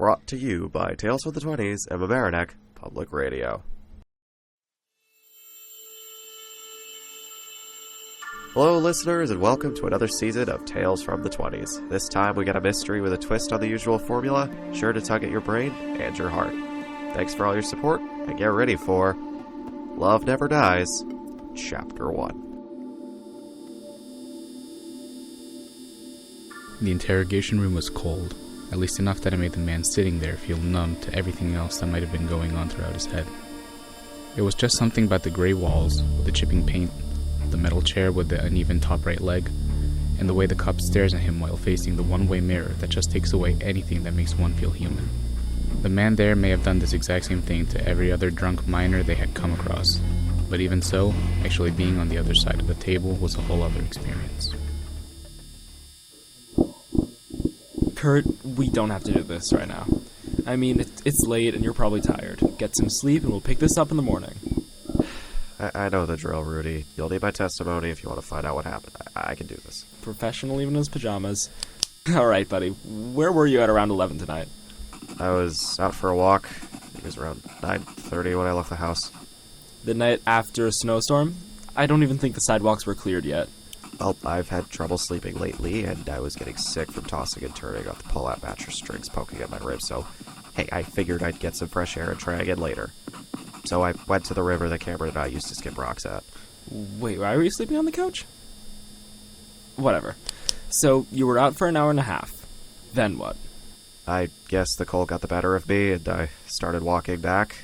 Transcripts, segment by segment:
Brought to you by Tales from the 20s and Mamaroneck Public Radio. Hello, listeners, and welcome to another season of Tales from the 20s. This time we got a mystery with a twist on the usual formula, sure to tug at your brain and your heart. Thanks for all your support, and get ready for Love Never Dies, Chapter 1. The interrogation room was cold, at least enough that it made the man sitting there feel numb to everything else that might have been going on throughout his head. It was just something about the gray walls with the chipping paint, the metal chair with the uneven top right leg, and the way the cop stares at him while facing the one-way mirror that just takes away anything that makes one feel human. The man there may have done this exact same thing to every other drunk miner they had come across, but even so, actually being on the other side of the table was a whole other experience. Kurt, we don't have to do this right now. I mean, it's late and you're probably tired. Get some sleep and we'll pick this up in the morning. I know the drill, Rudy. You'll need my testimony if you want to find out what happened. I can do this. Professional even in his pajamas. Alright, buddy. Where were you at around 11 tonight? I was out for a walk. It was around 9:30 when I left the house. The night after a snowstorm? I don't even think the sidewalks were cleared yet. Well, I've had trouble sleeping lately, and I was getting sick from tossing and turning on the pull-out mattress strings poking at my ribs, so, hey, I figured I'd get some fresh air and try again later. So I went to the river that Cameron and I used to skip rocks at. Wait, why were you sleeping on the couch? Whatever. So, you were out for an hour and a half. Then what? I guess the cold got the better of me, and I started walking back.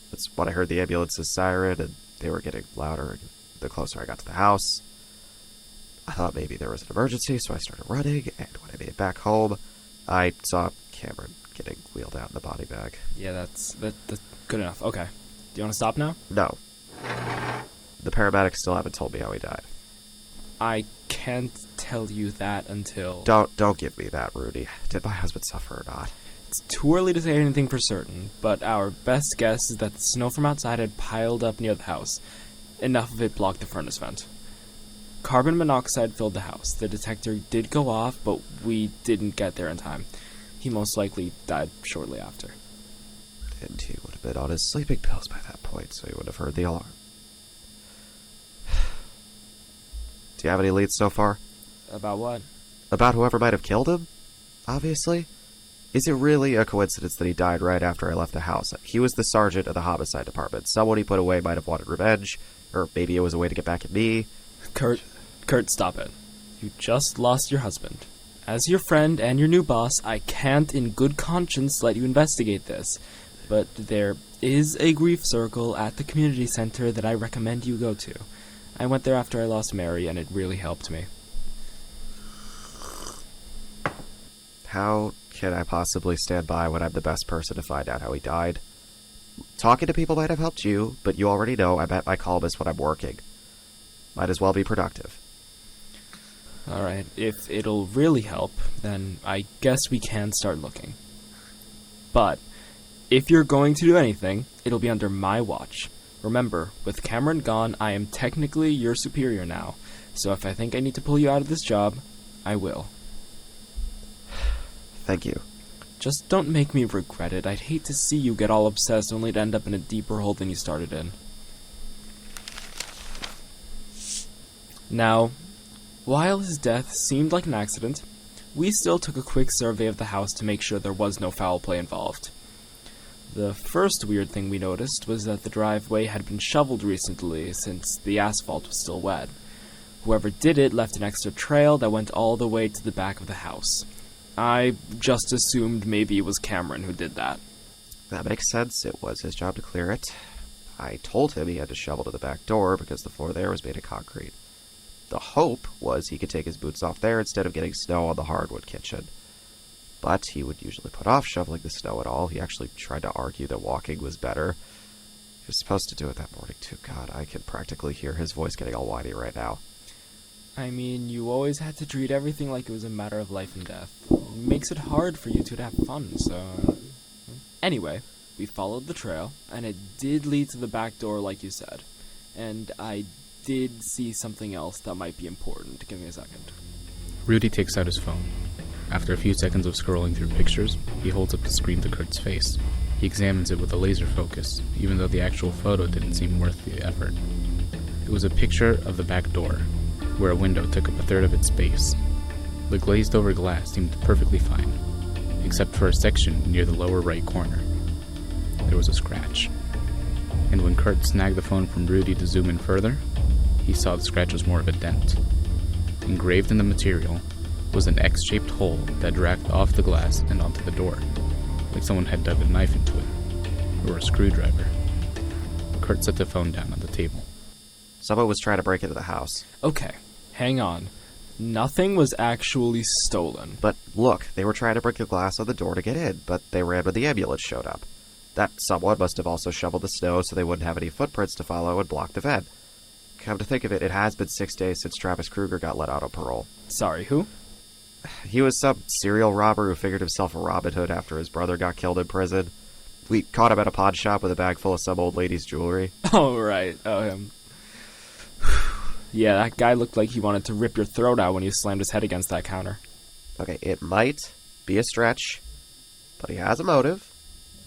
That's when I heard the ambulance's siren, and they were getting louder the closer I got to the house. I thought maybe there was an emergency, so I started running, and when I made it back home, I saw Cameron getting wheeled out in a body bag. Yeah, that's good enough. Okay. Do you want to stop now? No. The paramedics still haven't told me how he died. I can't tell you that until... Don't give me that, Rudy. Did my husband suffer or not? It's too early to say anything for certain, but our best guess is that the snow from outside had piled up near the house. Enough of it blocked the furnace vent. Carbon monoxide filled the house. The detector did go off, but we didn't get there in time. He most likely died shortly after. And he would have been on his sleeping pills by that point, so he would have heard the alarm. Do you have any leads so far? About what? About whoever might have killed him? Obviously. Is it really a coincidence that he died right after I left the house? He was the sergeant of the homicide department. Someone he put away might have wanted revenge, or maybe it was a way to get back at me. Kurt, stop it. You just lost your husband. As your friend and your new boss, I can't in good conscience let you investigate this. But there is a grief circle at the community center that I recommend you go to. I went there after I lost Mary, and it really helped me. How can I possibly stand by when I'm the best person to find out how he died? Talking to people might have helped you, but you already know I'm at my calmest when I'm working. Might as well be productive. Alright, if it'll really help, then I guess we can start looking. But, if you're going to do anything, it'll be under my watch. Remember, with Cameron gone, I am technically your superior now, so if I think I need to pull you out of this job, I will. Thank you. Just don't make me regret it. I'd hate to see you get all obsessed only to end up in a deeper hole than you started in. Now, while his death seemed like an accident, we still took a quick survey of the house to make sure there was no foul play involved. The first weird thing we noticed was that the driveway had been shoveled recently since the asphalt was still wet. Whoever did it left an extra trail that went all the way to the back of the house. I just assumed maybe it was Cameron who did that. That makes sense. It was his job to clear it. I told him he had to shovel to the back door because the floor there was made of concrete. The hope was he could take his boots off there instead of getting snow on the hardwood kitchen. But he would usually put off shoveling the snow at all. He actually tried to argue that walking was better. He was supposed to do it that morning too. God, I can practically hear his voice getting all whiny right now. I mean, you always had to treat everything like it was a matter of life and death. It makes it hard for you two to have fun, so... Anyway, we followed the trail, and it did lead to the back door like you said. And I did see something else that might be important. Give me a second. Rudy takes out his phone. After a few seconds of scrolling through pictures, he holds up the screen to Kurt's face. He examines it with a laser focus, even though the actual photo didn't seem worth the effort. It was a picture of the back door, where a window took up a third of its space. The glazed-over glass seemed perfectly fine, except for a section near the lower right corner. There was a scratch. And when Kurt snagged the phone from Rudy to zoom in further, he saw the scratch was more of a dent. Engraved in the material was an X-shaped hole that dragged off the glass and onto the door, like someone had dug a knife into it, or a screwdriver. Kurt set the phone down on the table. Someone was trying to break into the house. Okay, hang on. Nothing was actually stolen. But look, they were trying to break the glass on the door to get in, but they ran when the ambulance showed up. That someone must have also shoveled the snow so they wouldn't have any footprints to follow and block the vent. Come to think of it, it has been 6 days since Travis Kruger got let out on parole. Sorry, who? He was some serial robber who figured himself a Robin Hood after his brother got killed in prison. We caught him at a pawn shop with a bag full of some old lady's jewelry. Oh, right. Yeah, that guy looked like he wanted to rip your throat out when he slammed his head against that counter. Okay, it might be a stretch, but he has a motive.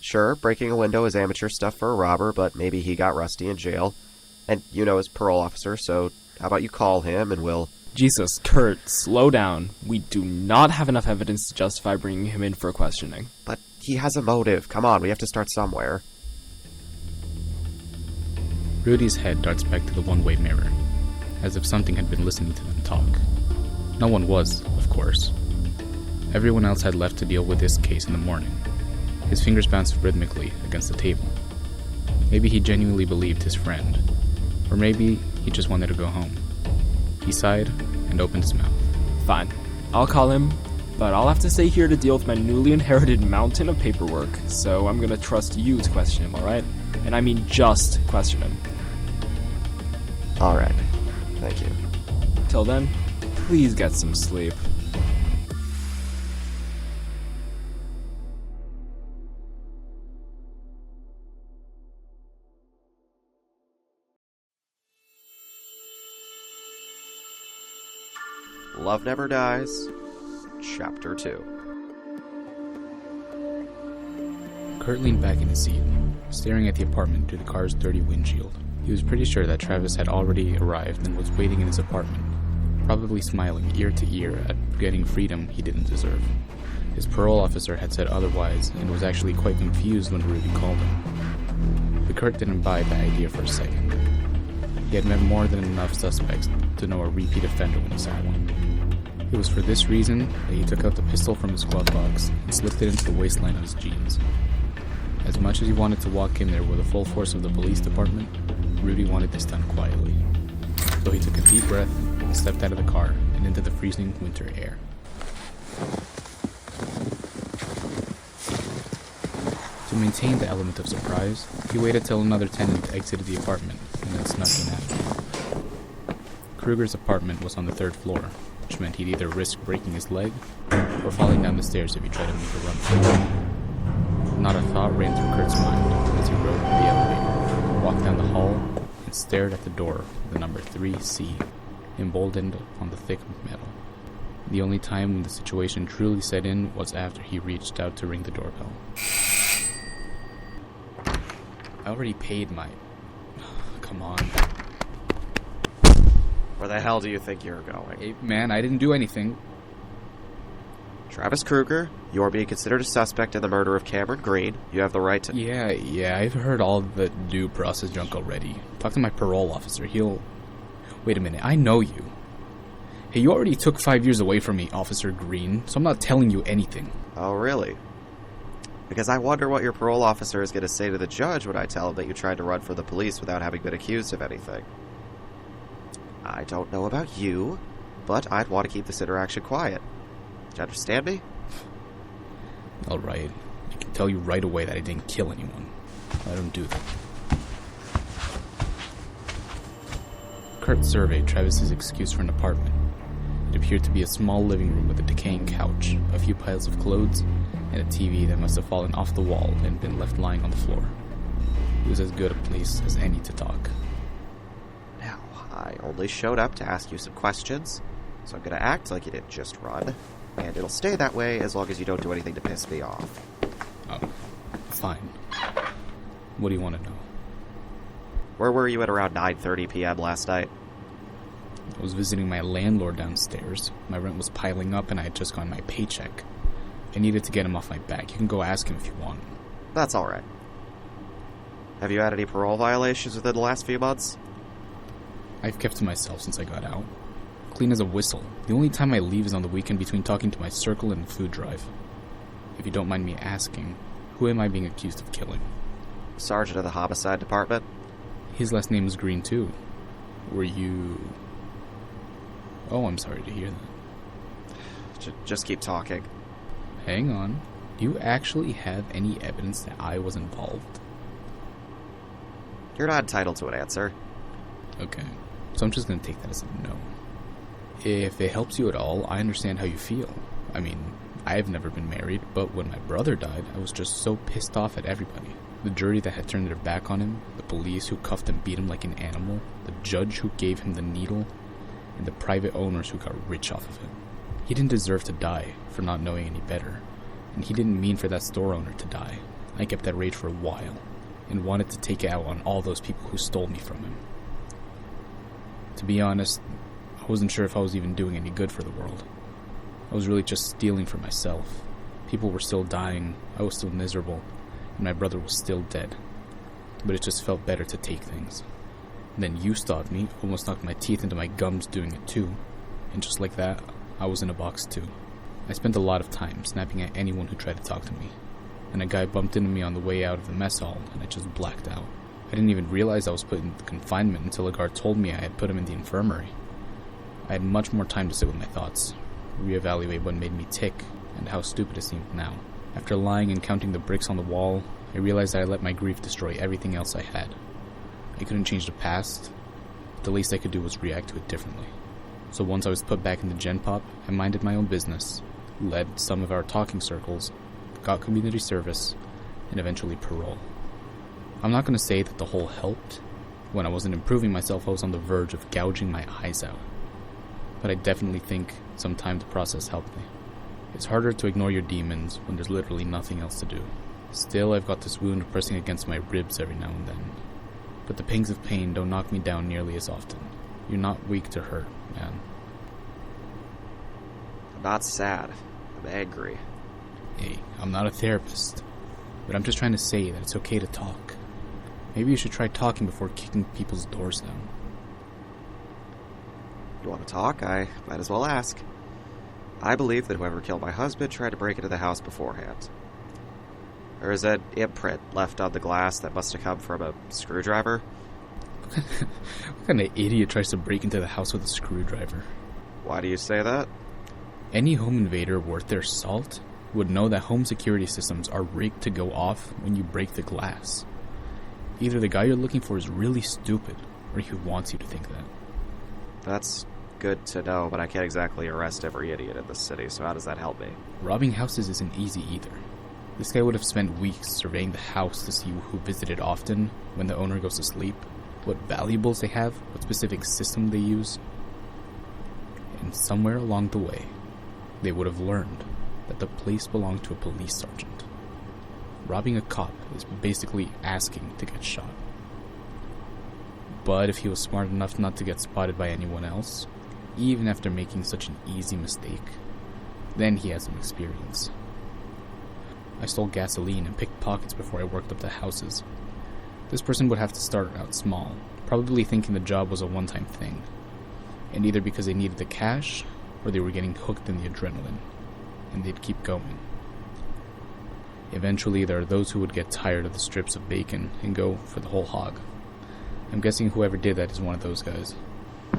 Sure, breaking a window is amateur stuff for a robber, but maybe he got rusty in jail. And you know his parole officer, so how about you call him and we'll... Jesus, Kurt, slow down. We do not have enough evidence to justify bringing him in for questioning. But he has a motive. Come on, we have to start somewhere. Rudy's head darts back to the one-way mirror, as if something had been listening to them talk. No one was, of course. Everyone else had left to deal with this case in the morning. His fingers bounced rhythmically against the table. Maybe he genuinely believed his friend, or maybe he just wanted to go home. He sighed and opened his mouth. Fine. I'll call him, but I'll have to stay here to deal with my newly inherited mountain of paperwork, so I'm gonna trust you to question him, alright? And I mean just question him. Alright. Thank you. Till then, please get some sleep. Love Never Dies, Chapter 2. Kurt leaned back in his seat, staring at the apartment through the car's dirty windshield. He was pretty sure that Travis had already arrived and was waiting in his apartment, probably smiling ear to ear at getting freedom he didn't deserve. His parole officer had said otherwise and was actually quite confused when Ruby called him. But Kurt didn't buy the idea for a second. He had met more than enough suspects to know a repeat offender when he saw one. It was for this reason that he took out the pistol from his glove box and slipped it into the waistline of his jeans. As much as he wanted to walk in there with the full force of the police department, Rudy wanted this done quietly. So he took a deep breath and stepped out of the car and into the freezing winter air. To maintain the element of surprise, he waited till another tenant exited the apartment and then snuck in after. Kruger's apartment was on the 3rd floor, which meant he'd either risk breaking his leg or falling down the stairs if he tried to make a run for it. Not a thought ran through Kurt's mind as he rode the elevator, walked down the hall, and stared at the door with the number 3C emboldened on the thick metal. The only time when the situation truly set in was after he reached out to ring the doorbell. I already paid my... Come on. Where the hell do you think you're going? Hey, man, I didn't do anything. Travis Kruger, you are being considered a suspect in the murder of Cameron Green. You have the right to... Yeah, I've heard all the due process junk already. Talk to my parole officer, he'll... Wait a minute, I know you. Hey, you already took 5 years away from me, Officer Green, so I'm not telling you anything. Oh, really? Because I wonder what your parole officer is going to say to the judge when I tell him that you tried to run for the police without having been accused of anything. I don't know about you, but I'd want to keep this interaction quiet. Do you understand me? Alright. I can tell you right away that I didn't kill anyone. I don't do that. Kurt surveyed Travis's excuse for an apartment. It appeared to be a small living room with a decaying couch, a few piles of clothes, and a TV that must have fallen off the wall and been left lying on the floor. It was as good a place as any to talk. Now, I only showed up to ask you some questions, so I'm going to act like you didn't just run. And it'll stay that way as long as you don't do anything to piss me off. Oh, fine. What do you want to know? Where were you at around 9:30 p.m. last night? I was visiting my landlord downstairs. My rent was piling up and I had just gotten my paycheck. I needed to get him off my back. You can go ask him if you want. That's alright. Have you had any parole violations within the last few months? I've kept to myself since I got out. Clean as a whistle. The only time I leave is on the weekend between talking to my circle and the food drive. If you don't mind me asking, who am I being accused of killing? Sergeant of the Homicide Department? His last name was Green too. Were you... Oh, I'm sorry to hear that. Just keep talking. Hang on. Do you actually have any evidence that I was involved? You're not entitled to an answer. Okay, so I'm just gonna take that as a no. If it helps you at all, I understand how you feel. I mean, I've never been married, but when my brother died, I was just so pissed off at everybody. The jury that had turned their back on him, the police who cuffed and beat him like an animal, the judge who gave him the needle, and the private owners who got rich off of him. He didn't deserve to die for not knowing any better, and he didn't mean for that store owner to die. I kept that rage for a while, and wanted to take it out on all those people who stole me from him. To be honest, I wasn't sure if I was even doing any good for the world. I was really just stealing for myself. People were still dying, I was still miserable, and my brother was still dead. But it just felt better to take things. And then you stopped me, almost knocked my teeth into my gums doing it too. And just like that, I was in a box too. I spent a lot of time snapping at anyone who tried to talk to me. And a guy bumped into me on the way out of the mess hall, and I just blacked out. I didn't even realize I was put in confinement until a guard told me I had put him in the infirmary. I had much more time to sit with my thoughts, reevaluate what made me tick, and how stupid it seemed now. After lying and counting the bricks on the wall, I realized that I let my grief destroy everything else I had. I couldn't change the past, but the least I could do was react to it differently. So once I was put back in the Gen Pop, I minded my own business, led some of our talking circles, got community service, and eventually parole. I'm not going to say that the whole helped. When I wasn't improving myself, I was on the verge of gouging my eyes out. But I definitely think some time to process helped me. It's harder to ignore your demons when there's literally nothing else to do. Still, I've got this wound pressing against my ribs every now and then. But the pangs of pain don't knock me down nearly as often. You're not weak to hurt, man. I'm not sad. I'm angry. Hey, I'm not a therapist. But I'm just trying to say that it's okay to talk. Maybe you should try talking before kicking people's doors down. You want to talk? I might as well ask. I believe that whoever killed my husband tried to break into the house beforehand. There is an imprint left on the glass that must have come from a screwdriver. What kind of idiot tries to break into the house with a screwdriver? Why do you say that? Any home invader worth their salt would know that home security systems are rigged to go off when you break the glass. Either the guy you're looking for is really stupid, or he wants you to think that. That's good to know, but I can't exactly arrest every idiot in the city, so how does that help me? Robbing houses isn't easy either. This guy would have spent weeks surveying the house to see who visited often, when the owner goes to sleep, what valuables they have, what specific system they use. And somewhere along the way, they would have learned that the place belonged to a police sergeant. Robbing a cop is basically asking to get shot. But if he was smart enough not to get spotted by anyone else, even after making such an easy mistake, then he has some experience. I stole gasoline and picked pockets before I worked up the houses. This person would have to start out small, probably thinking the job was a one-time thing, and either because they needed the cash, or they were getting hooked in the adrenaline, and they'd keep going. Eventually, there are those who would get tired of the strips of bacon and go for the whole hog. I'm guessing whoever did that is one of those guys.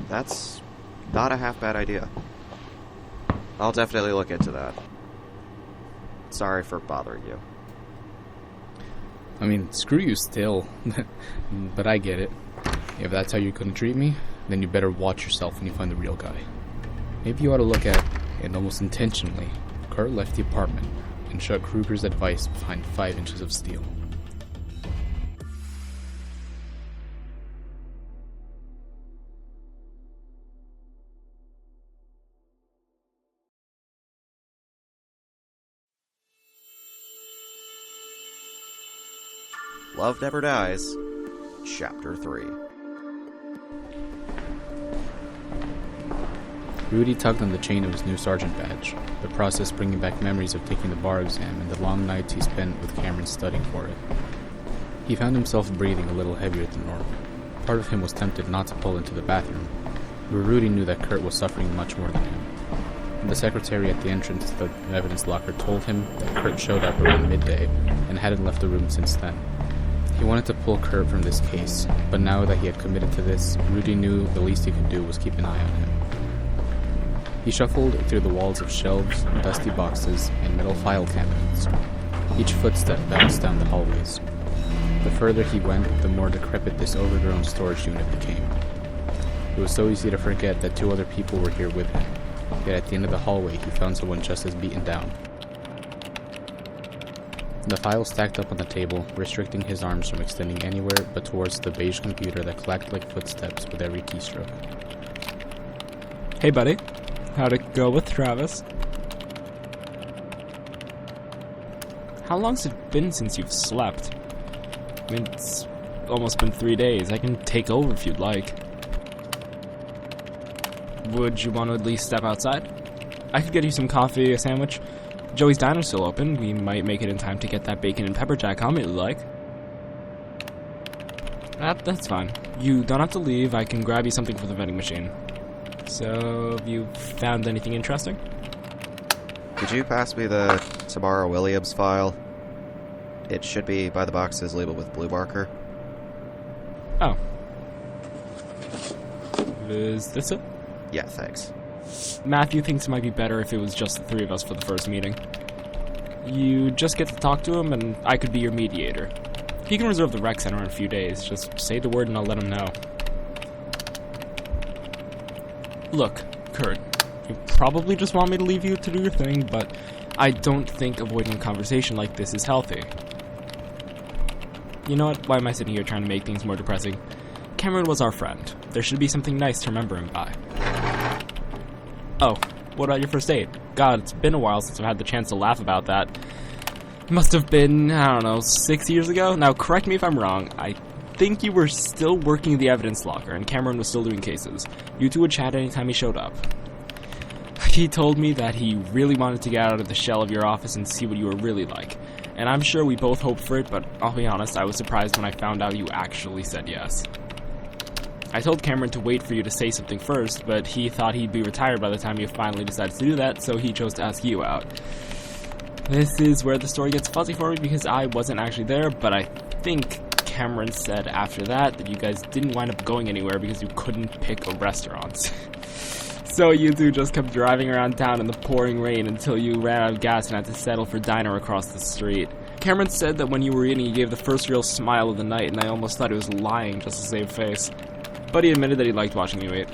That's not a half-bad idea. I'll definitely look into that. Sorry for bothering you. I mean, screw you still, but I get it. If that's how you're gonna treat me, then you better watch yourself when you find the real guy. Maybe you ought to look at, and almost intentionally, Kurt left the apartment and shut Kruger's advice behind 5 inches of steel. Love Never Dies, Chapter 3. Rudy tugged on the chain of his new sergeant badge, the process bringing back memories of taking the bar exam and the long nights he spent with Cameron studying for it. He found himself breathing a little heavier than normal. Part of him was tempted not to pull into the bathroom, but Rudy knew that Kurt was suffering much more than him. The secretary at the entrance to the evidence locker told him that Kurt showed up around midday and hadn't left the room since then. He wanted to pull Kurt from this case, but now that he had committed to this, Rudy knew the least he could do was keep an eye on him. He shuffled through the walls of shelves, dusty boxes, and metal file cabinets. Each footstep bounced down the hallways. The further he went, the more decrepit this overgrown storage unit became. It was so easy to forget that 2 other people were here with him, yet at the end of the hallway he found someone just as beaten down. The files stacked up on the table, restricting his arms from extending anywhere but towards the beige computer that clacked like footsteps with every keystroke. Hey, buddy. How'd it go with Travis? How long's it been since you've slept? I mean, it's almost been 3 days. I can take over if you'd like. Would you want to at least step outside? I could get you some coffee, a sandwich. Joey's Diner's still open. We might make it in time to get that bacon and pepper jack omelet you like. That's fine. You don't have to leave. I can grab you something from the vending machine. So, have you found anything interesting? Could you pass me the Tamara Williams file? It should be by the boxes labeled with blue marker. Oh. Is this it? Yeah, thanks. Matthew thinks it might be better if it was just the 3 of us for the first meeting. You just get to talk to him, and I could be your mediator. He can reserve the rec center in a few days. Just say the word and I'll let him know. Look, Kurt, you probably just want me to leave you to do your thing, but I don't think avoiding a conversation like this is healthy. You know what? Why am I sitting here trying to make things more depressing? Cameron was our friend. There should be something nice to remember him by. Oh, what about your first date? God, it's been a while since I've had the chance to laugh about that. It must have been, 6 years ago? Now, correct me if I'm wrong. I think you were still working the evidence locker, and Cameron was still doing cases. You two would chat anytime he showed up. He told me that he really wanted to get out of the shell of your office and see what you were really like. And I'm sure we both hoped for it, but I'll be honest, I was surprised when I found out you actually said yes. I told Cameron to wait for you to say something first, but he thought he'd be retired by the time you finally decided to do that, so he chose to ask you out. This is where the story gets fuzzy for me because I wasn't actually there, but I think Cameron said after that you guys didn't wind up going anywhere because you couldn't pick a restaurant. So you two just kept driving around town in the pouring rain until you ran out of gas and had to settle for diner across the street. Cameron said that when you were eating, he gave the first real smile of the night, and I almost thought he was lying just to save face. But he admitted that he liked watching you eat.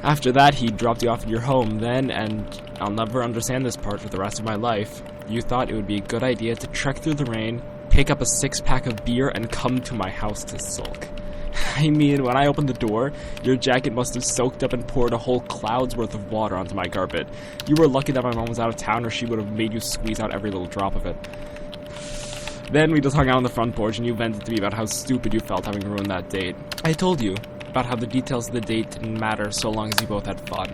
After that, he dropped you off at your home then, and I'll never understand this part for the rest of my life. You thought it would be a good idea to trek through the rain, pick up a 6-pack of beer, and come to my house to sulk. I mean, when I opened the door, your jacket must have soaked up and poured a whole cloud's worth of water onto my carpet. You were lucky that my mom was out of town, or she would have made you squeeze out every little drop of it. Then we just hung out on the front porch, and you vented to me about how stupid you felt having ruined that date. I told you about how the details of the date didn't matter so long as you both had fun,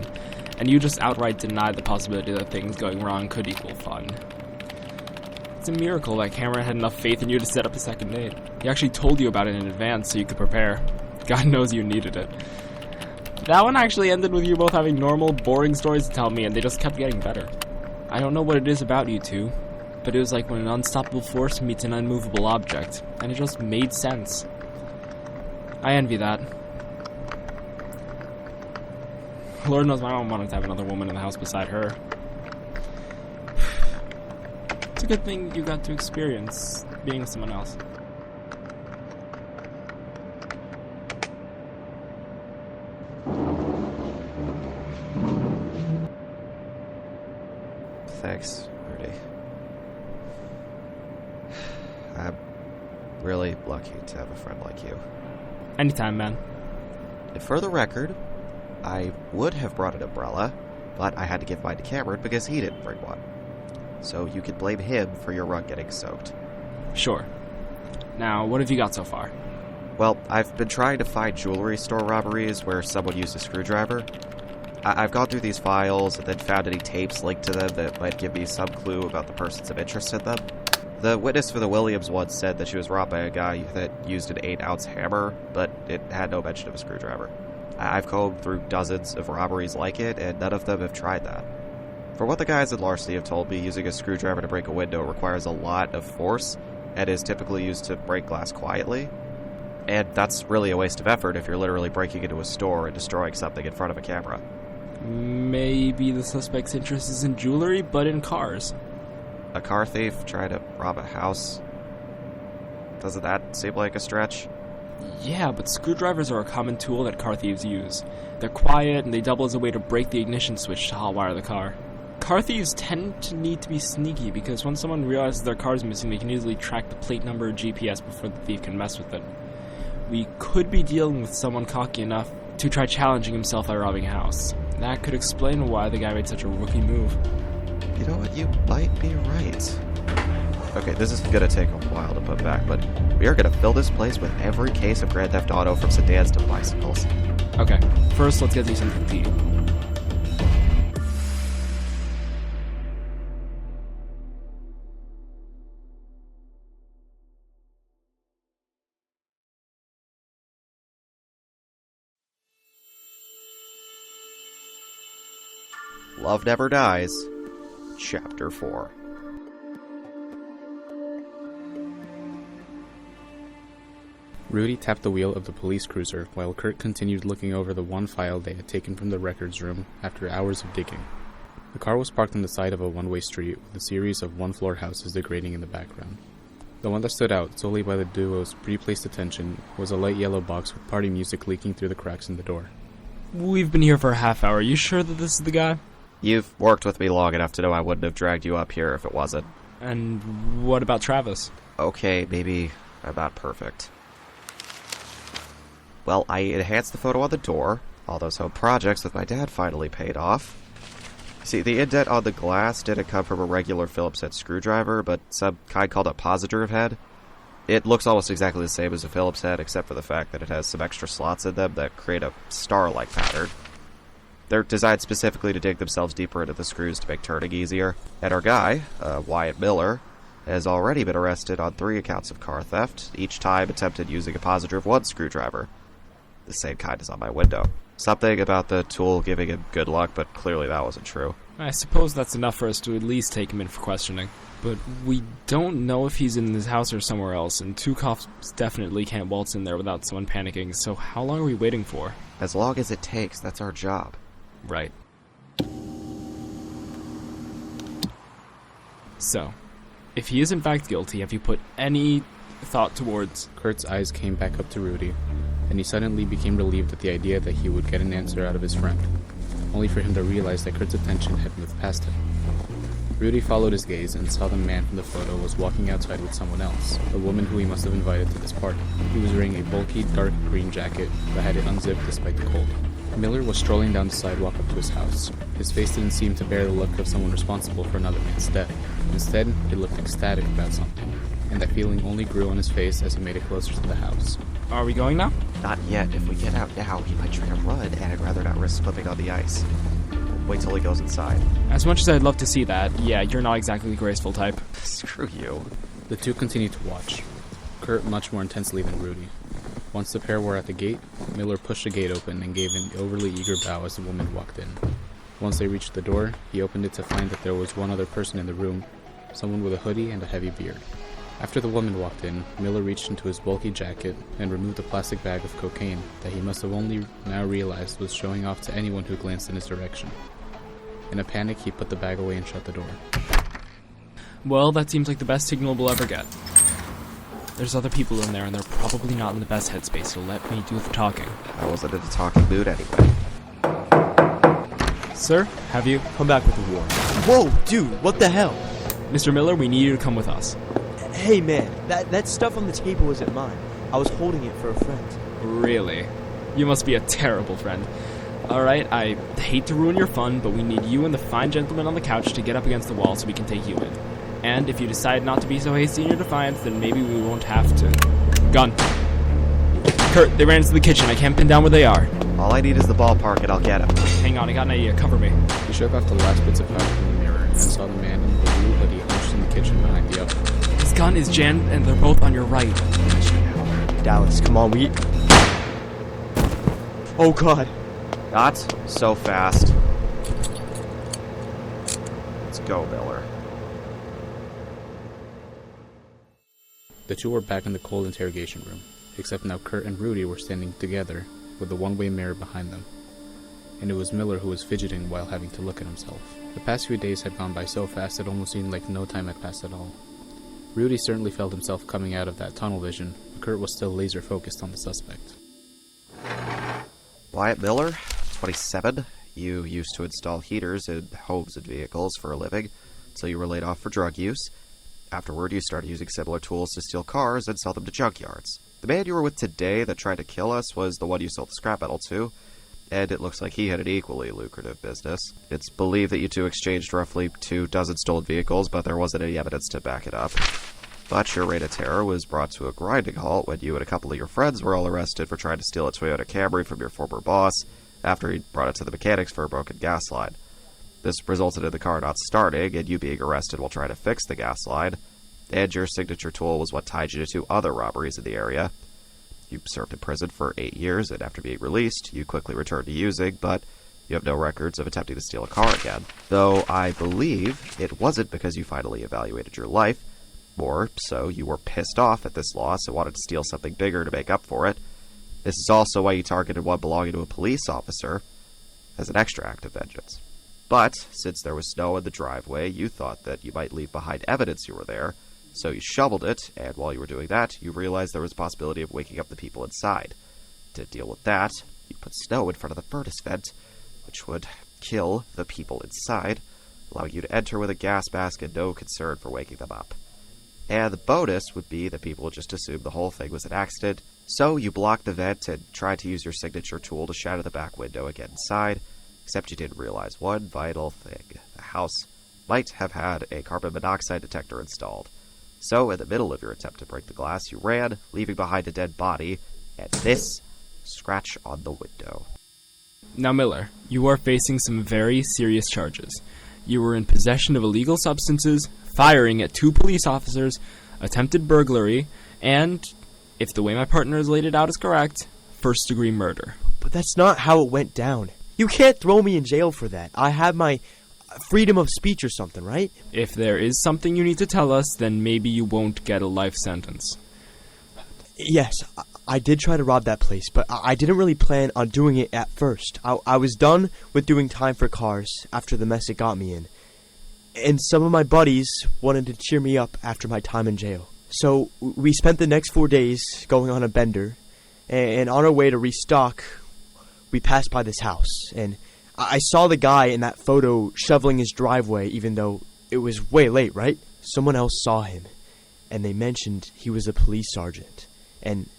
and you just outright denied the possibility that things going wrong could equal fun. It's a miracle that Cameron had enough faith in you to set up a second date. He actually told you about it in advance so you could prepare. God knows you needed it. That one actually ended with you both having normal, boring stories to tell me, and they just kept getting better. I don't know what it is about you two, but it was like when an unstoppable force meets an unmovable object, and it just made sense. I envy that. Lord knows my mom wanted to have another woman in the house beside her. It's a good thing you got to experience being with someone else. Thanks, Rudy. I'm really lucky to have a friend like you. Anytime, man. And for the record, I would have brought an umbrella, but I had to give mine to Cameron because he didn't bring one. So you could blame him for your rug getting soaked. Sure. Now, what have you got so far? Well, I've been trying to find jewelry store robberies where someone used a screwdriver. I've gone through these files and then found any tapes linked to them that might give me some clue about the persons of interest in them. The witness for the Williams one said that she was robbed by a guy that used an 8-ounce hammer, but it had no mention of a screwdriver. I've combed through dozens of robberies like it, and none of them have tried that. For what the guys at larceny have told me, using a screwdriver to break a window requires a lot of force, and is typically used to break glass quietly. And that's really a waste of effort if you're literally breaking into a store and destroying something in front of a camera. Maybe the suspect's interest is in jewelry, but in cars. A car thief trying to rob a house? Doesn't that seem like a stretch? Yeah, but screwdrivers are a common tool that car thieves use. They're quiet, and they double as a way to break the ignition switch to hotwire the car. Car thieves tend to need to be sneaky, because when someone realizes their car is missing, they can easily track the plate number or GPS before the thief can mess with it. We could be dealing with someone cocky enough to try challenging himself by robbing a house. That could explain why the guy made such a rookie move. You know what, you might be right. Okay, this is gonna take a while to put back, but we are gonna fill this place with every case of Grand Theft Auto from sedans to bicycles. Okay, first let's get you something to eat. Love Never Dies, Chapter 4. Rudy tapped the wheel of the police cruiser while Kurt continued looking over the one file they had taken from the records room after hours of digging. The car was parked on the side of a one-way street with a series of one-floor houses degrading in the background. The one that stood out solely by the duo's pre-placed attention was a light yellow box with party music leaking through the cracks in the door. We've been here for a half hour. You sure that this is the guy? You've worked with me long enough to know I wouldn't have dragged you up here if it wasn't. And what about Travis? Okay, maybe I'm not perfect. Well, I enhanced the photo on the door. All those home projects with my dad finally paid off. See, the indent on the glass didn't come from a regular Phillips head screwdriver, but some kind called a positive head. It looks almost exactly the same as a Phillips head, except for the fact that it has some extra slots in them that create a star-like pattern. They're designed specifically to dig themselves deeper into the screws to make turning easier. And our guy, Wyatt Miller, has already been arrested on 3 accounts of car theft, each time attempted using a positive 1 screwdriver. The same kind as on my window. Something about the tool giving him good luck, but clearly that wasn't true. I suppose that's enough for us to at least take him in for questioning. But we don't know if he's in this house or somewhere else, and 2 cops definitely can't waltz in there without someone panicking, so how long are we waiting for? As long as it takes, that's our job. Right. So, if he is in fact guilty, have you put any thought towards... Kurt's eyes came back up to Rudy, and he suddenly became relieved at the idea that he would get an answer out of his friend, only for him to realize that Kurt's attention had moved past him. Rudy followed his gaze and saw the man from the photo was walking outside with someone else, a woman who he must have invited to this party. He was wearing a bulky, dark green jacket that had it unzipped despite the cold. Miller was strolling down the sidewalk up to his house. His face didn't seem to bear the look of someone responsible for another man's death. Instead, it looked ecstatic about something, and that feeling only grew on his face as he made it closer to the house. Are we going now? Not yet. If we get out now, he might try to run, and I'd rather not risk slipping on the ice. Wait till he goes inside. As much as I'd love to see that, yeah, you're not exactly the graceful type. Screw you. The two continued to watch, Kurt much more intensely than Rudy. Once the pair were at the gate, Miller pushed the gate open and gave an overly eager bow as the woman walked in. Once they reached the door, he opened it to find that there was one other person in the room, someone with a hoodie and a heavy beard. After the woman walked in, Miller reached into his bulky jacket and removed a plastic bag of cocaine that he must have only now realized was showing off to anyone who glanced in his direction. In a panic, he put the bag away and shut the door. Well, that seems like the best signal we'll ever get. There's other people in there, and they're probably not in the best headspace, so let me do the talking. I wasn't in a talking mood anyway. Sir, have you? Come back with the warrant. Whoa, dude, what the hell? Mr. Miller, we need you to come with us. Hey, man, that stuff on the table isn't mine. I was holding it for a friend. Really? You must be a terrible friend. Alright, I hate to ruin your fun, but we need you and the fine gentleman on the couch to get up against the wall so we can take you in. And if you decide not to be so hasty in your defiance, then maybe we won't have to. Gun. Kurt, they ran into the kitchen. I can't pin down where they are. All I need is the ballpark and I'll get him. Hang on, I got an idea. Cover me. He shook off the last bits of powder from the mirror and saw the man in the blue hoodie hunched in the kitchen behind the oven. His gun is jammed and they're both on your right. Dallas, come on, we... Oh, God. Not so fast. Let's go, Miller. The two were back in the cold interrogation room, except now Kurt and Rudy were standing together with the one-way mirror behind them. And it was Miller who was fidgeting while having to look at himself. The past few days had gone by so fast it almost seemed like no time had passed at all. Rudy certainly felt himself coming out of that tunnel vision, but Kurt was still laser-focused on the suspect. Wyatt Miller, 27. You used to install heaters in homes and vehicles for a living, until you were laid off for drug use. Afterward, you started using similar tools to steal cars and sell them to junkyards. The man you were with today that tried to kill us was the one you sold the scrap metal to, and it looks like he had an equally lucrative business. It's believed that you two exchanged roughly 24 stolen vehicles, but there wasn't any evidence to back it up. But your reign of terror was brought to a grinding halt when you and a couple of your friends were all arrested for trying to steal a Toyota Camry from your former boss after he brought it to the mechanics for a broken gas line. This resulted in the car not starting and you being arrested while trying to fix the gas line, and your signature tool was what tied you to 2 other robberies in the area. You served in prison for 8 years, and after being released, you quickly returned to using, but you have no records of attempting to steal a car again. Though I believe it wasn't because you finally evaluated your life, more so you were pissed off at this loss and wanted to steal something bigger to make up for it. This is also why you targeted one belonging to a police officer as an extra act of vengeance. But, since there was snow in the driveway, you thought that you might leave behind evidence you were there, so you shoveled it, and while you were doing that, you realized there was a possibility of waking up the people inside. To deal with that, you put snow in front of the furnace vent, which would kill the people inside, allowing you to enter with a gas mask and no concern for waking them up. And the bonus would be that people would just assume the whole thing was an accident, so you blocked the vent and tried to use your signature tool to shatter the back window and get inside, except you didn't realize one vital thing. The house might have had a carbon monoxide detector installed. So, in the middle of your attempt to break the glass, you ran, leaving behind a dead body, and this scratch on the window. Now, Miller, you are facing some very serious charges. You were in possession of illegal substances, firing at 2 police officers, attempted burglary, and, if the way my partner has laid it out is correct, first-degree murder. But that's not how it went down. You can't throw me in jail for that. I have my freedom of speech or something, right? If there is something you need to tell us, then maybe you won't get a life sentence. Yes, I did try to rob that place, but I didn't really plan on doing it at first. I was done with doing time for cars after the mess it got me in. And some of my buddies wanted to cheer me up after my time in jail. So we spent the next 4 days going on a bender, and on our way to restock, we passed by this house, and I saw the guy in that photo shoveling his driveway even though it was way late, right? Someone else saw him, and they mentioned he was a police sergeant. And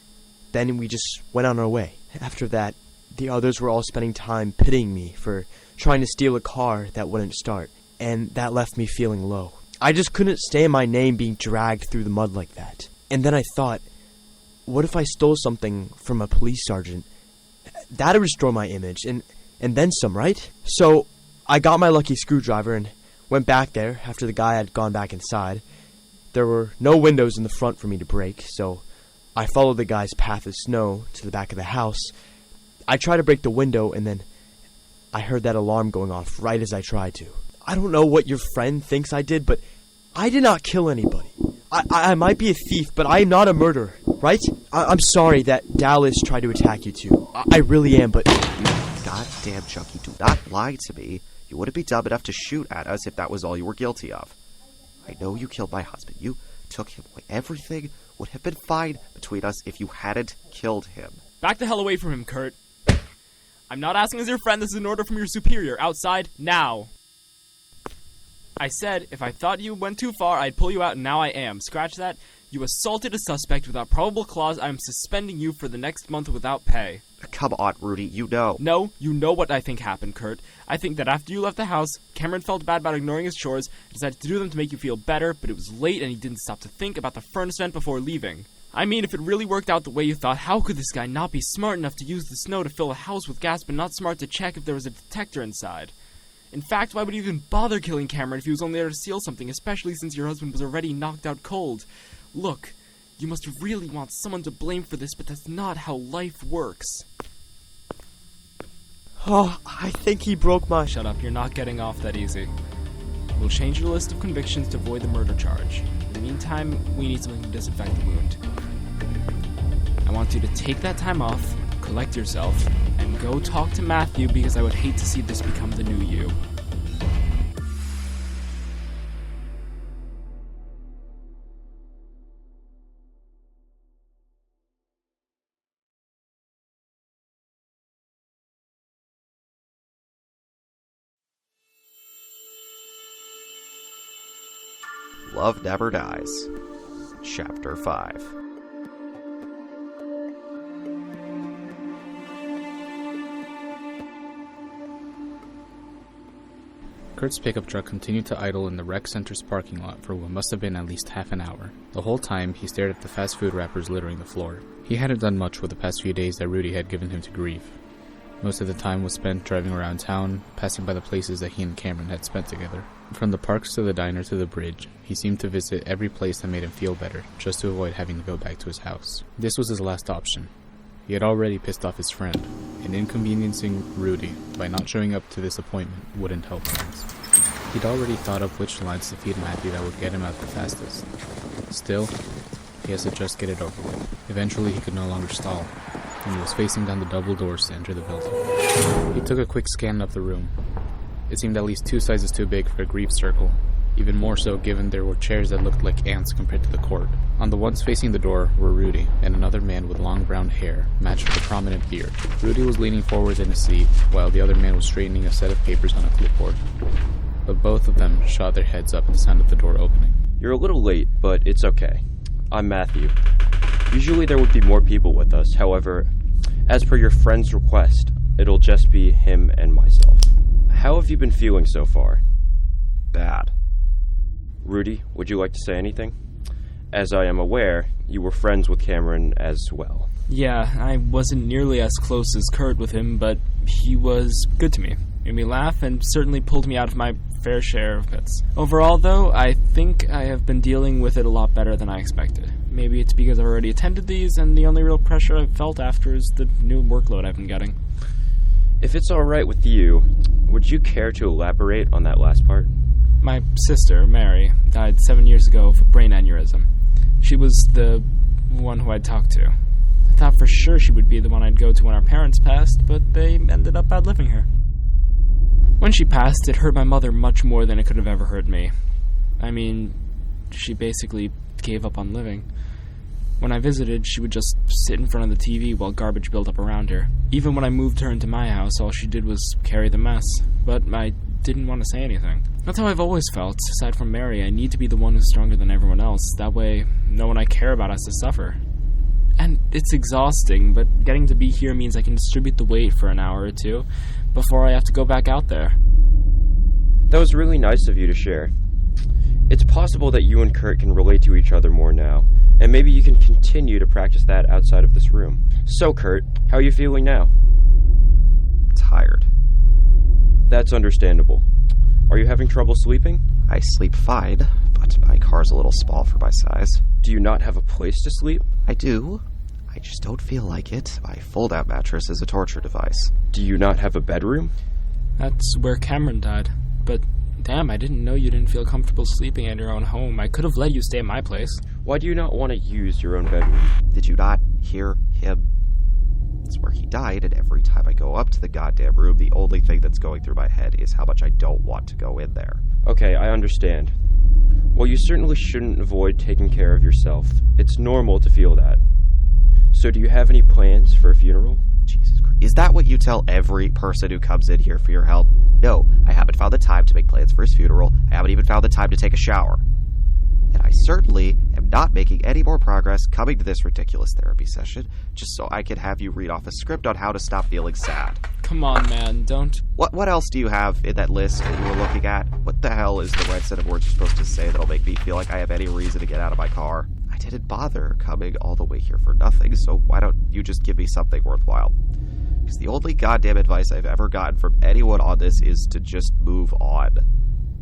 then we just went on our way. After that, the others were all spending time pitying me for trying to steal a car that wouldn't start, and that left me feeling low. I just couldn't stand my name being dragged through the mud like that. And then I thought, what if I stole something from a police sergeant? That'd restore my image, and then some, right? So I got my lucky screwdriver and went back there after the guy had gone back inside. There were no windows in the front for me to break, so I followed the guy's path of snow to the back of the house. I tried to break the window, and then I heard that alarm going off right as I tried to. I don't know what your friend thinks I did, but I did not kill anybody. I might be a thief, but I am not a murderer, right? I'm sorry that Dallas tried to attack you too. I really am, but... Goddamn, Chucky, do not lie to me. You wouldn't be dumb enough to shoot at us if that was all you were guilty of. I know you killed my husband. You took him away. Everything would have been fine between us if you hadn't killed him. Back the hell away from him, Kurt. I'm not asking as your friend. This is an order from your superior. Outside, now. I said, if I thought you went too far, I'd pull you out, and now I am. Scratch that. You assaulted a suspect without probable cause. I am suspending you for the next month without pay. Come on, Rudy, you know. No, you know what I think happened, Kurt. I think that after you left the house, Cameron felt bad about ignoring his chores and decided to do them to make you feel better, but it was late and he didn't stop to think about the furnace vent before leaving. I mean, if it really worked out the way you thought, how could this guy not be smart enough to use the snow to fill a house with gas, but not smart to check if there was a detector inside? In fact, why would he even bother killing Cameron if he was only there to steal something, especially since your husband was already knocked out cold? Look, you must really want someone to blame for this, but that's not how life works. Oh, I think he broke my... Shut up, you're not getting off that easy. We'll change your list of convictions to avoid the murder charge. In the meantime, we need something to disinfect the wound. I want you to take that time off, collect yourself, and go talk to Matthew because I would hate to see this become the new you. Love Never Dies. Chapter 5. Kurt's pickup truck continued to idle in the rec center's parking lot for what must have been at least half an hour. The whole time, he stared at the fast food wrappers littering the floor. He hadn't done much with the past few days that Rudy had given him to grieve. Most of the time was spent driving around town, passing by the places that he and Cameron had spent together. From the parks to the diner to the bridge, he seemed to visit every place that made him feel better, just to avoid having to go back to his house. This was his last option. He had already pissed off his friend, and inconveniencing Rudy by not showing up to this appointment wouldn't help things. He'd already thought of which lines to feed Matthew that would get him out the fastest. Still, he has to just get it over with. Eventually he could no longer stall, and he was facing down the double doors to enter the building. He took a quick scan of the room. It seemed at least 2 sizes too big for a grief circle, even more so given there were chairs that looked like ants compared to the court. On the ones facing the door were Rudy and another man with long brown hair, matched with a prominent beard. Rudy was leaning forward in a seat, while the other man was straightening a set of papers on a clipboard. But both of them shot their heads up at the sound of the door opening. You're a little late, but it's okay. I'm Matthew. Usually there would be more people with us, however, as per your friend's request, it'll just be him and myself. How have you been feeling so far? Bad. Rudy, would you like to say anything? As I am aware, you were friends with Cameron as well. Yeah, I wasn't nearly as close as Kurt with him, but he was good to me. Made me laugh and certainly pulled me out of my fair share of bits. Overall, though, I think I have been dealing with it a lot better than I expected. Maybe it's because I've already attended these, and the only real pressure I've felt after is the new workload I've been getting. If it's alright with you, would you care to elaborate on that last part? My sister, Mary, died 7 years ago of a brain aneurysm. She was the one who I'd talk to. I thought for sure she would be the one I'd go to when our parents passed, but they ended up outliving her. When she passed, it hurt my mother much more than it could have ever hurt me. I mean, she basically gave up on living. When I visited, she would just sit in front of the TV while garbage built up around her. Even when I moved her into my house, all she did was carry the mess. But I didn't want to say anything. That's how I've always felt. Aside from Mary, I need to be the one who's stronger than everyone else. That way, no one I care about has to suffer. And it's exhausting, but getting to be here means I can distribute the weight for an hour or two before I have to go back out there. That was really nice of you to share. It's possible that you and Kurt can relate to each other more now, and maybe you can continue to practice that outside of this room. So, Kurt, how are you feeling now? Tired. That's understandable. Are you having trouble sleeping? I sleep fine, but my car's a little small for my size. Do you not have a place to sleep? I do. I just don't feel like it. My fold-out mattress is a torture device. Do you not have a bedroom? That's where Cameron died. But damn, I didn't know you didn't feel comfortable sleeping at your own home. I could have let you stay at my place. Why do you not want to use your own bedroom? Did you not hear him? It's where he died, and every time I go up to the goddamn room, the only thing that's going through my head is how much I don't want to go in there. Okay, I understand. Well, you certainly shouldn't avoid taking care of yourself. It's normal to feel that. So do you have any plans for a funeral? Jesus Christ. Is that what you tell every person who comes in here for your help? No, I haven't found the time to make plans for his funeral. I haven't even found the time to take a shower. And I certainly am not making any more progress coming to this ridiculous therapy session just so I can have you read off a script on how to stop feeling sad. Come on, man, don't... What else do you have in that list that you were looking at? What the hell is the right set of words you're supposed to say that'll make me feel like I have any reason to get out of my car? I didn't bother coming all the way here for nothing, so why don't you just give me something worthwhile? Because the only goddamn advice I've ever gotten from anyone on this is to just move on.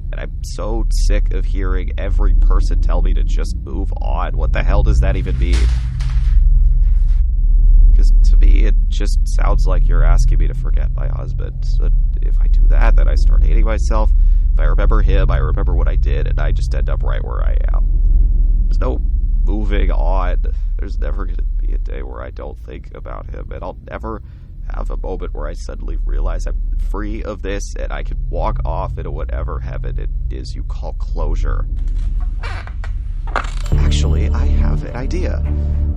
And I'm so sick of hearing every person tell me to just move on. What the hell does that even mean? Because to me, it just sounds like you're asking me to forget my husband. So if I do that, then I start hating myself. If I remember him, I remember what I did, and I just end up right where I am. There's no moving on. There's never going to be a day where I don't think about him, and I'll never have a moment where I suddenly realize I'm free of this and I can walk off into whatever heaven it is you call closure. Actually, I have an idea.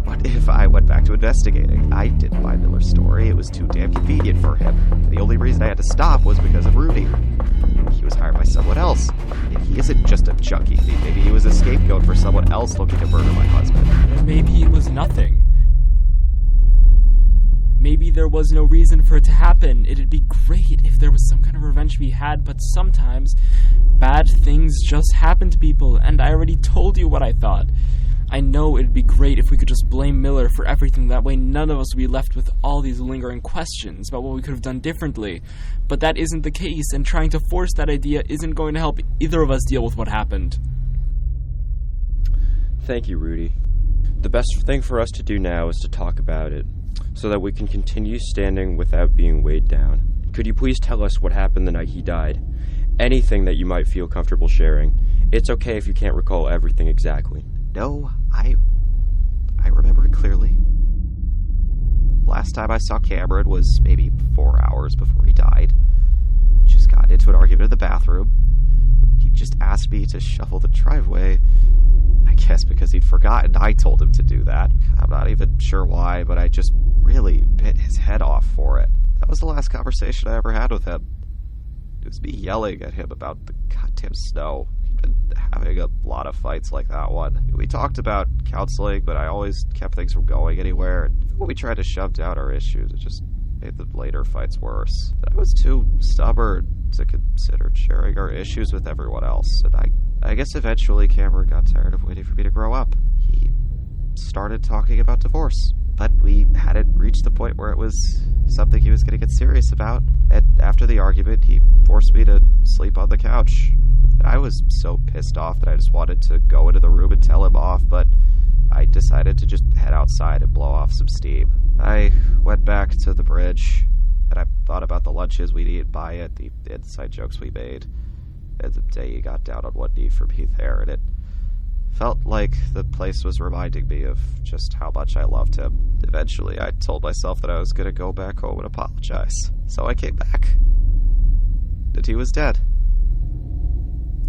What if I went back to investigating? I didn't buy Miller's story. It was too damn convenient for him. And the only reason I had to stop was because of Rudy. He was hired by someone else. And he isn't just a junkie thief. Maybe he was a scapegoat for someone else looking to murder my husband. Or maybe it was nothing. Maybe there was no reason for it to happen. It'd be great if there was some kind of revenge to be had, but sometimes bad things just happen to people, and I already told you what I thought. I know it'd be great if we could just blame Miller for everything. That way none of us would be left with all these lingering questions about what we could have done differently. But that isn't the case, and trying to force that idea isn't going to help either of us deal with what happened. Thank you, Rudy. The best thing for us to do now is to talk about it, so that we can continue standing without being weighed down. Could you please tell us what happened the night he died? Anything that you might feel comfortable sharing. It's okay if you can't recall everything exactly. No, I remember it clearly. Last time I saw Cameron was maybe 4 hours before he died. Just got into an argument in the bathroom. He just asked me to shovel the driveway. I guess because he'd forgotten I told him to do that. I'm not even sure why, but I just really bit his head off for it. That was the last conversation I ever had with him. It was me yelling at him about the goddamn snow. He'd been having a lot of fights like that one. We talked about counseling, but I always kept things from going anywhere. And when we tried to shove down our issues, it just made the later fights worse. I was too stubborn to consider sharing our issues with everyone else, and I guess eventually Cameron got tired of waiting for me to grow up. He started talking about divorce, but we hadn't reached the point where it was something he was going to get serious about, and after the argument, he forced me to sleep on the couch. And I was so pissed off that I just wanted to go into the room and tell him off, but I decided to just head outside and blow off some steam. I went back to the bridge, and I thought about the lunches we'd eat by it, the inside jokes we made, and the day he got down on one knee for me there, and it felt like the place was reminding me of just how much I loved him. Eventually, I told myself that I was going to go back home and apologize. So I came back. And he was dead.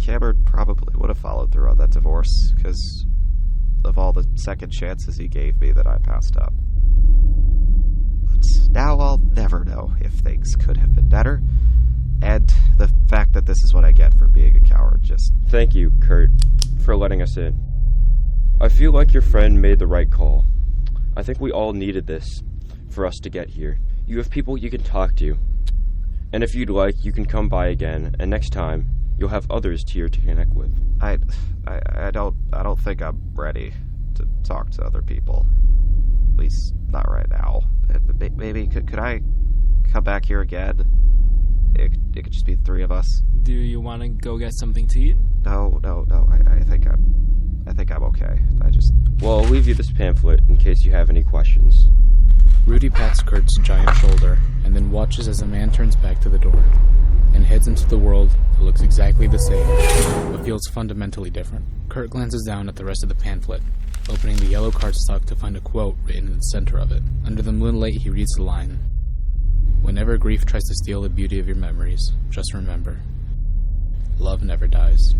Cameron probably would have followed through on that divorce, because of all the second chances he gave me that I passed up. But now I'll never know if things could have been better, and the fact that this is what I get for being a coward just... Thank you, Kurt, for letting us in. I feel like your friend made the right call. I think we all needed this for us to get here. You have people you can talk to, and if you'd like, you can come by again, and next time, you'll have others here to connect with. I don't think I'm ready to talk to other people. At least not right now. Maybe could I come back here again? It could just be the three of us. Do you want to go get something to eat? No. I think I'm okay. Well, I'll leave you this pamphlet in case you have any questions. Rudy pats Kurt's giant shoulder and then watches as the man turns back to the door and heads into the world that looks exactly the same, but feels fundamentally different. Kurt glances down at the rest of the pamphlet, opening the yellow cardstock to find a quote written in the center of it. Under the moonlight, he reads the line, "Whenever grief tries to steal the beauty of your memories, just remember, love never dies."